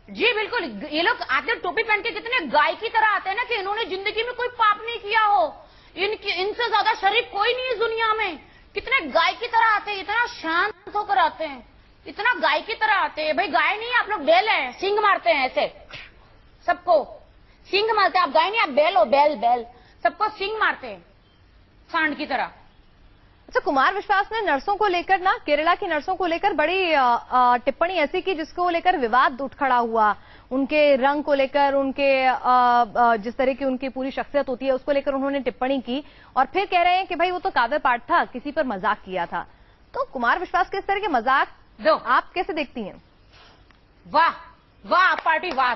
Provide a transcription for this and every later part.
जी बिल्कुल, ये लोग आते टोपी पहन के कितने गाय की तरह आते हैं ना कि इन्होंने जिंदगी में कोई पाप नहीं किया हो, इनसे ज्यादा शरीफ कोई नहीं है दुनिया में। कितने गाय की तरह आते हैं, इतना शांत होकर आते हैं, इतना गाय की तरह आते हैं। भाई गाय नहीं, आप लोग बैल हैं, सींग मारते हैं ऐसे सबको, सींग मारते हैं। आप गाय नहीं, आप बैल हो, बैल बैल, सबको सींग मारते हैं सांड की तरह। अच्छा, कुमार विश्वास ने नर्सों को लेकर ना, केरला की नर्सों को लेकर बड़ी टिप्पणी ऐसी की जिसको लेकर विवाद उठ खड़ा हुआ। उनके रंग को लेकर, उनके जिस तरह की उनकी पूरी शख्सियत होती है उसको लेकर उन्होंने टिप्पणी की और फिर कह रहे हैं कि भाई वो तो काव्य पाठ था, किसी पर मजाक किया था। तो कुमार विश्वास के इस तरह के मजाक दो आप कैसे देखती हैं? वाह वाह, आप पार्टी वाह।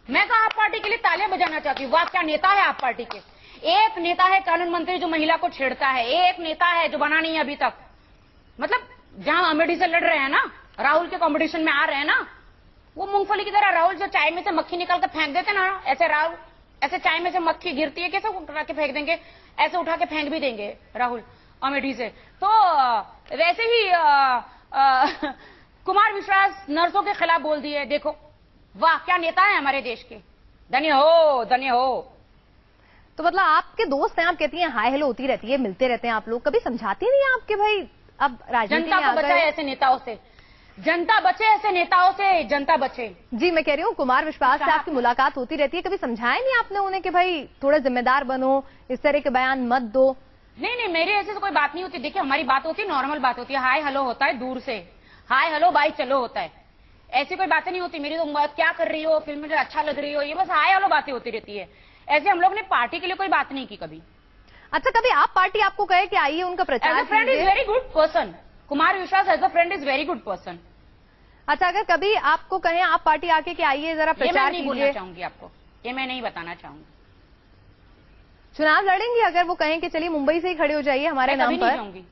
मैं तो आप पार्टी के लिए तालियां बजाना चाहती हूँ। वाह, क्या नेता है आप पार्टी के। एक नेता है कानून मंत्री जो महिला को छेड़ता है, एक नेता है जो बना नहीं है अभी तक। मतलब जहां अमेठी से लड़ रहे हैं ना, राहुल के कंपटीशन में आ रहे हैं ना, वो मूंगफली की तरह राहुल जो चाय में से मक्खी निकाल कर फेंक देते ना, ऐसे राहुल ऐसे चाय में से मक्खी गिरती है कैसे उठा के फेंक देंगे, ऐसे उठा के फेंक भी देंगे राहुल अमेठी से। तो वैसे ही कुमार विश्वास नर्सों के खिलाफ बोल दिए। देखो वाह, क्या नेता है हमारे देश के। धन्य हो, धन्य हो। तो मतलब आपके दोस्त हैं, आप कहती हैं हाय हेलो होती रहती है, मिलते रहते हैं आप लोग, कभी समझाती नहीं है आपके भाई अब राजनीति में जनता को बचाए ऐसे नेताओं से, जनता बचे ऐसे नेताओं से, जनता बचे। जी मैं कह रही हूँ कुमार विश्वास से आपकी मुलाकात होती रहती है, कभी समझाया नहीं आपने उन्हें कि भाई थोड़ा जिम्मेदार बनो, इस तरह के बयान मत दो? नहीं नहीं, मेरी ऐसे तो कोई बात नहीं होती। देखिए हमारी बात होती है, नॉर्मल बात होती है, हाय हेलो होता है दूर से, हाय हेलो बाय चलो होता है, ऐसी कोई बातें नहीं होती। मेरी तो क्या कर रही हो, फिल्म में अच्छा लग रही हो, ये बस हाय हेलो बातें होती रहती है। ऐसे हम लोग ने पार्टी के लिए कोई बात नहीं की कभी। अच्छा, कभी आप पार्टी आपको कहे कि आइए उनका प्रचार कीजिए? As a friend is very good person, Kumar Vishwas as a friend is very good person. अच्छा, अगर कभी आपको कहें आप पार्टी आके कि आइए जरा प्रचार कीजिए? ये मैं नहीं बोलना चाहूंगी आपको, ये मैं नहीं बताना चाहूंगी। चुनाव लड़ेंगे अगर वो कहें कि चलिए मुंबई से ही खड़े हो जाइए हमारे नाम पर?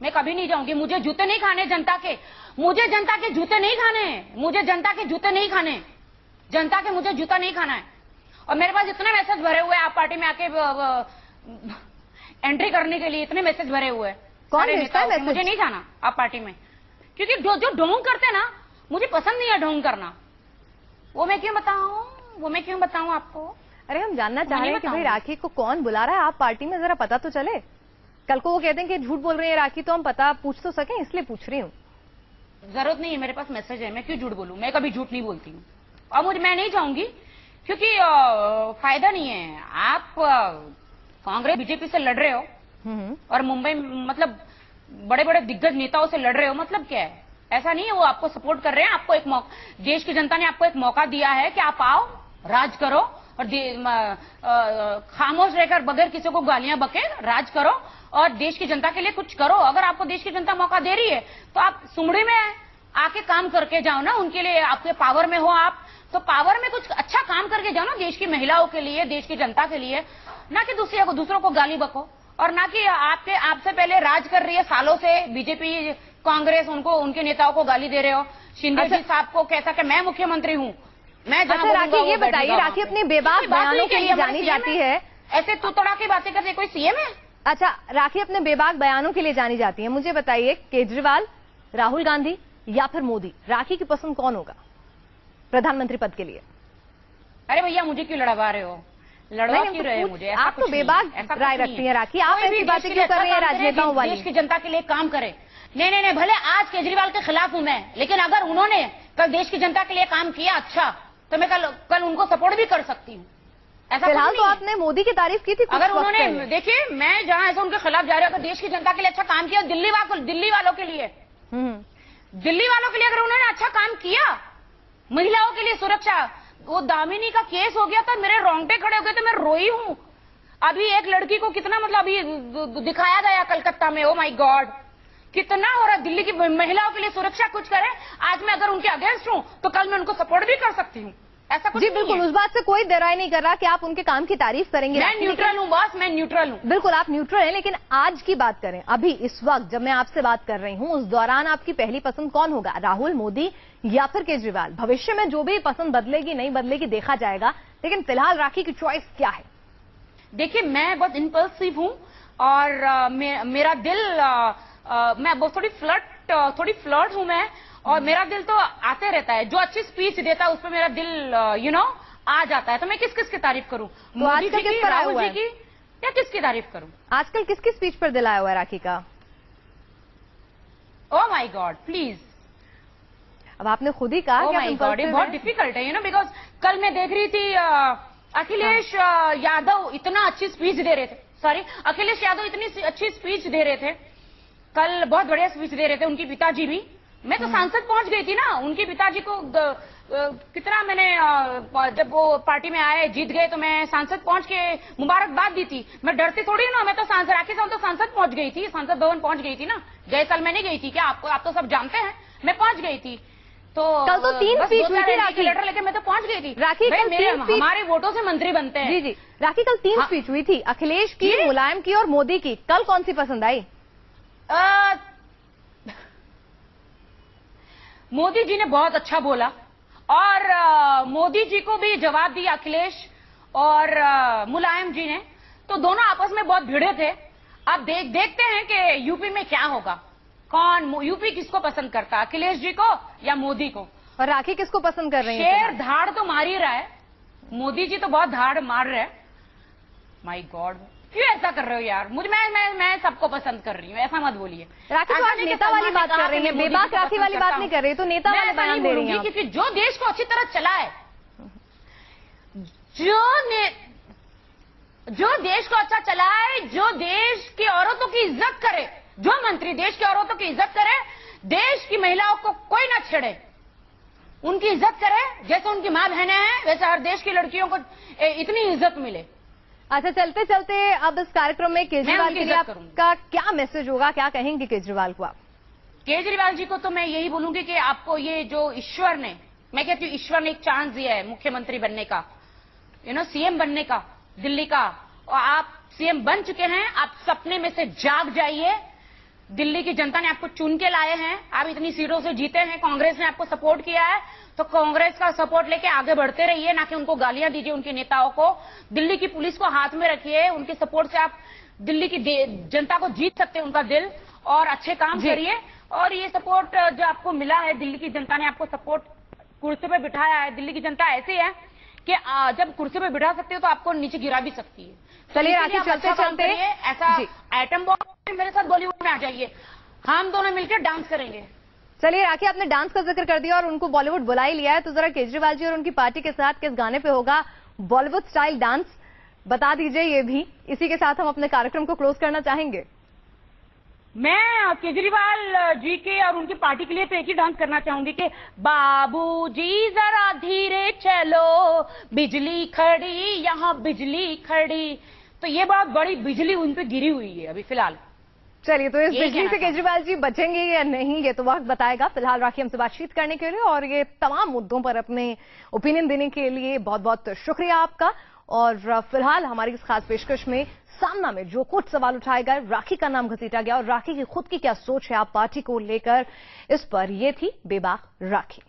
मैं कभी नहीं जाऊंगी। मुझे जूते नहीं खाने जनता के, मुझे जनता के जूते नहीं खाने, मुझे जनता के जूते नहीं खाने, जनता के मुझे जूता नहीं खाना है। और मेरे पास इतने मैसेज भरे हुए हैं आप पार्टी में आके एंट्री करने के लिए, इतने मैसेज भरे हुए हैं। कौन भेजता है मैसेज? मुझे नहीं जाना आप पार्टी में, क्योंकि जो ढोंग करते हैं ना, मुझे पसंद नहीं है ढोंग करना। वो मैं क्यों बताऊं आपको? अरे हम जानना चाह रहे हैं कि भाई राखी को कौन बुला रहा है आप पार्टी में, जरा पता तो चले। कल को वो कहते हैं कि झूठ बोल रही है राखी, तो हम पता पूछ तो सकें, इसलिए पूछ रही हूँ। जरूरत नहीं है, मेरे पास मैसेज है, मैं क्यों झूठ बोलूं? मैं कभी झूठ नहीं बोलती हूँ। और मैं नहीं जाऊंगी क्योंकि फायदा नहीं है। आप कांग्रेस बीजेपी से लड़ रहे हो और मुंबई मतलब बड़े बड़े दिग्गज नेताओं से लड़ रहे हो, मतलब क्या है? ऐसा नहीं है, वो आपको सपोर्ट कर रहे हैं। आपको एक देश की जनता ने आपको एक मौका दिया है कि आप आओ, राज करो और खामोश रहकर बगैर किसी को गालियां बके राज करो और देश की जनता के लिए कुछ करो। अगर आपको देश की जनता मौका दे रही है तो आप सुमड़ी में आके काम करके जाओ ना, उनके लिए। आपके पावर में हो आप तो पावर में कुछ अच्छा काम करके जाओ ना, देश की महिलाओं के लिए, देश की जनता के लिए, ना कि दूसरों को गाली बको, और ना कि आपसे पहले राज कर रही है सालों से बीजेपी कांग्रेस, उनके नेताओं को गाली दे रहे हो। शिंदे जी साहब को कैसा कि मैं मुख्यमंत्री हूँ, मैं अच्छा राखी ये बताइए, राखी अपने बेबाक बयानों के लिए जानी जाती है, ऐसे तोड़ा की बातें करते कोई सीएम है? अच्छा, राखी अपने बेबाक बयानों के लिए जानी जाती है। मुझे बताइए, केजरीवाल, राहुल गांधी या फिर मोदी, राखी की पसंद कौन होगा प्रधानमंत्री पद के लिए? अरे भैया मुझे क्यों लड़वा रहे हो? लड़वा क्यों रहे हो मुझे? आप तो बेबाक राय रखती हैं राखी, आप ऐसी बातें क्यों कर रही हैं राजनेताओं वाली? देश की जनता के लिए काम करे। नहीं, भले आज केजरीवाल के खिलाफ हूं मैं, लेकिन अगर उन्होंने कल देश की जनता के लिए काम किया अच्छा, तो मैं कल उनको सपोर्ट भी कर सकती हूँ। ऐसा फिलहाल तो आपने मोदी की तारीफ की थी। अगर उन्होंने, देखिए मैं जहां ऐसा उनके खिलाफ जा रहा हूं, देश की जनता के लिए अच्छा काम किया, दिल्ली वालों के लिए, दिल्ली वालों के लिए अगर उन्होंने अच्छा काम किया, महिलाओं के लिए सुरक्षा, वो दामिनी का केस हो गया था, मेरे रोंगटे खड़े हो गए थे, मैं रोई हूं। अभी एक लड़की को कितना मतलब अभी दिखाया गया कलकत्ता में, ओ माय गॉड, कितना हो रहा। दिल्ली की महिलाओं के लिए सुरक्षा कुछ करे। आज मैं अगर उनके अगेंस्ट हूं तो कल मैं उनको सपोर्ट भी कर सकती हूँ। ऐसा कुछ जी बिल्कुल, उस बात से कोई देराई नहीं कर रहा कि आप उनके काम की तारीफ करेंगे। मैं न्यूट्रल हूँ बॉस, मैं न्यूट्रल हूँ। बिल्कुल आप न्यूट्रल हैं, लेकिन आज की बात करें, अभी इस वक्त जब मैं आपसे बात कर रही हूँ, उस दौरान आपकी पहली पसंद कौन होगा, राहुल, मोदी या फिर केजरीवाल? भविष्य में जो भी पसंद बदलेगी नहीं बदलेगी देखा जाएगा, लेकिन फिलहाल राखी की चॉइस क्या है? देखिए मैं बहुत इम्पल्सिव हूँ और मेरा दिल, मैं बहुत थोड़ी फ्लर्ट हूँ मैं, और मेरा दिल तो आते रहता है, जो अच्छी स्पीच देता है उस पर मेरा दिल आ जाता है। तो मैं किस किस की तारीफ करूं? मोदी जी की, राहुल जी की, या किसकी तारीफ करूं? आजकल किसकी स्पीच पर दिल आया हुआ है राखी का? Oh my God, please. अब आपने खुद ही कहा ओह माय गॉड, ये बहुत डिफिकल्ट है बिकॉज कल मैं देख रही थी अखिलेश यादव इतना अच्छी स्पीच दे रहे थे। सॉरी, अखिलेश यादव इतनी अच्छी स्पीच दे रहे थे कल, बहुत बढ़िया स्पीच दे रहे थे। उनकी पिताजी भी, मैं तो सांसद पहुंच गई थी ना। उनके पिताजी को कितना मैंने जब वो पार्टी में आए, जीत गए, तो मैं सांसद पहुंच के मुबारकबाद दी थी। मैं डरती थोड़ी ना, मैं तो सांसद राखी साहब तो सांसद पहुंच गई थी, सांसद भवन पहुंच गई थी ना। गए साल मैं नहीं गई थी क्या? आप तो सब जानते हैं, मैं पहुंच गई थी। तो कल तो 3 स्पीच हुई थी राखी, लेटर लेके मैं तो पहुंच गई थी। राखी हमारे वोटों से मंत्री बनते हैं। जी जी, राखी कल 3 स्पीच हुई थी, अखिलेश की, मुलायम की और मोदी की। कल कौन सी पसंद आई? मोदी जी ने बहुत अच्छा बोला और मोदी जी को भी जवाब दिया अखिलेश और मुलायम जी ने, तो दोनों आपस में बहुत भिड़े थे। अब देखते हैं कि यूपी में क्या होगा, कौन यूपी किसको पसंद करता है, अखिलेश जी को या मोदी को। और राखी किसको पसंद कर रही है? शेर धाड़ तो मार ही रहा है, मोदी जी तो बहुत धाड़ मार रहे हैं। माय गॉड, क्यों ऐसा कर रहे हो यार? मैं सबको पसंद कर रही हूँ, ऐसा मत बोलिए। राखी तो आज नेता वाली बात कर रही है, बेबाक राखी वाली बात नहीं कर रही, तो नेता वाले बयान दे रही है। क्योंकि जो देश को अच्छी तरह चलाए, जो देश को अच्छा चलाए, जो देश की औरतों की इज्जत करे, जो मंत्री देश की औरतों की इज्जत करे, देश की महिलाओं को कोई ना छेड़े, उनकी इज्जत करे, जैसे उनकी मां बहनें हैं वैसे हर देश की लड़कियों को इतनी इज्जत मिले। अच्छा, चलते चलते अब इस कार्यक्रम में केजरीवाल के लिए आपका क्या मैसेज होगा, क्या कहेंगे केजरीवाल को आप? केजरीवाल जी को तो मैं यही बोलूंगी कि आपको ये जो ईश्वर ने, मैं कहती हूँ ईश्वर ने एक चांस दिया है मुख्यमंत्री बनने का, सीएम बनने का दिल्ली का, और आप सीएम बन चुके हैं। आप सपने में से जाग जाइए। दिल्ली की जनता ने आपको चुन के लाए हैं, आप इतनी सीटों से जीते हैं, कांग्रेस ने आपको सपोर्ट किया है, तो कांग्रेस का सपोर्ट लेके आगे बढ़ते रहिए, ना कि उनको गालियां दीजिए उनके नेताओं को। दिल्ली की पुलिस को हाथ में रखिए, उनके सपोर्ट से आप दिल्ली की जनता को जीत सकते हैं उनका दिल, और अच्छे काम करिए। और ये सपोर्ट जो आपको मिला है, दिल्ली की जनता ने आपको सपोर्ट कुर्सी पे बिठाया है। दिल्ली की जनता ऐसी है कि जब कुर्सी पे बिठा सकती है तो आपको नीचे गिरा भी सकती है। चलिए राखी, चलते चलते ऐसा एटम बॉम्ब मेरे साथ बॉलीवुड में आ जाइए, हम दोनों मिलकर डांस करेंगे। चलिए राखी, आपने डांस का जिक्र कर दिया और उनको बॉलीवुड बुला ही लिया है, तो जरा केजरीवाल जी और उनकी पार्टी के साथ किस गाने पे होगा बॉलीवुड स्टाइल डांस, बता दीजिए ये भी। इसी के साथ हम अपने कार्यक्रम को क्लोज करना चाहेंगे। मैं केजरीवाल जी के और उनकी पार्टी के लिए तो एक ही डांस करना चाहूंगी कि बाबूजी जरा धीरे चलो, बिजली खड़ी यहाँ बिजली खड़ी। तो ये बहुत बड़ी बिजली उन पे गिरी हुई है अभी फिलहाल। चलिए, तो इस बिजली से केजरीवाल जी बचेंगे या नहीं, ये तो वक्त बताएगा। फिलहाल राखी हमसे बातचीत करने के लिए और ये तमाम मुद्दों पर अपने ओपिनियन देने के लिए बहुत बहुत शुक्रिया आपका। और फिलहाल हमारी इस खास पेशकश में सामना में जो कुछ सवाल उठाए गए, राखी का नाम घसीटा गया और राखी की खुद की क्या सोच है आप पार्टी को लेकर, इस पर ये थी बेबाक राखी।